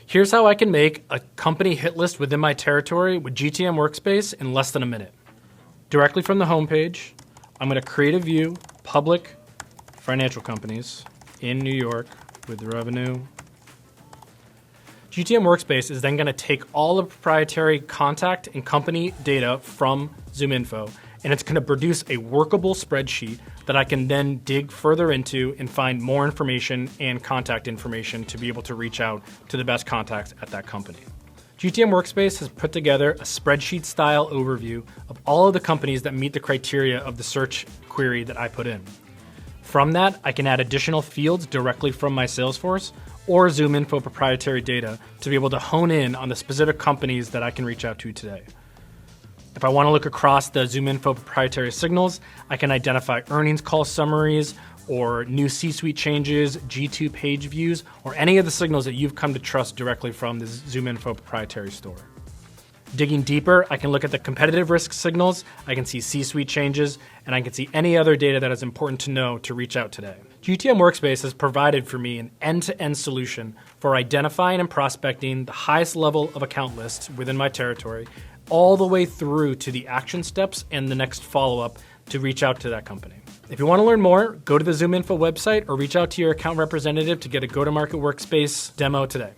Here's how I can make a company hit list within my territory with GTM Workspace in less than a minute. Directly from the homepage, I'm going to create a view, public financial companies in New York with revenue. GTM Workspace is then going to take all the proprietary contact and company data from ZoomInfo, and it's going to produce a workable spreadsheet that I can then dig further into and find more information and contact information to be able to reach out to the best contacts at that company. GTM Workspace has put together a spreadsheet-style overview of all of the companies that meet the criteria of the search query that I put in. From that, I can add additional fields directly from my Salesforce or ZoomInfo proprietary data to be able to hone in on the specific companies that I can reach out to today. If I want to look across the ZoomInfo proprietary signals, I can identify earnings call summaries or new C-suite changes, G2 page views, or any of the signals that you've come to trust directly from the ZoomInfo proprietary store. Digging deeper, I can look at the competitive risk signals, I can see C-suite changes, and I can see any other data that is important to know to reach out today. GTM Workspace has provided for me an end-to-end solution for identifying and prospecting the highest level of account lists within my territory, all the way through to the action steps and the next follow-up to reach out to that company. If you want to learn more, go to the ZoomInfo website or reach out to your account representative to get a go-to-market workspace demo today.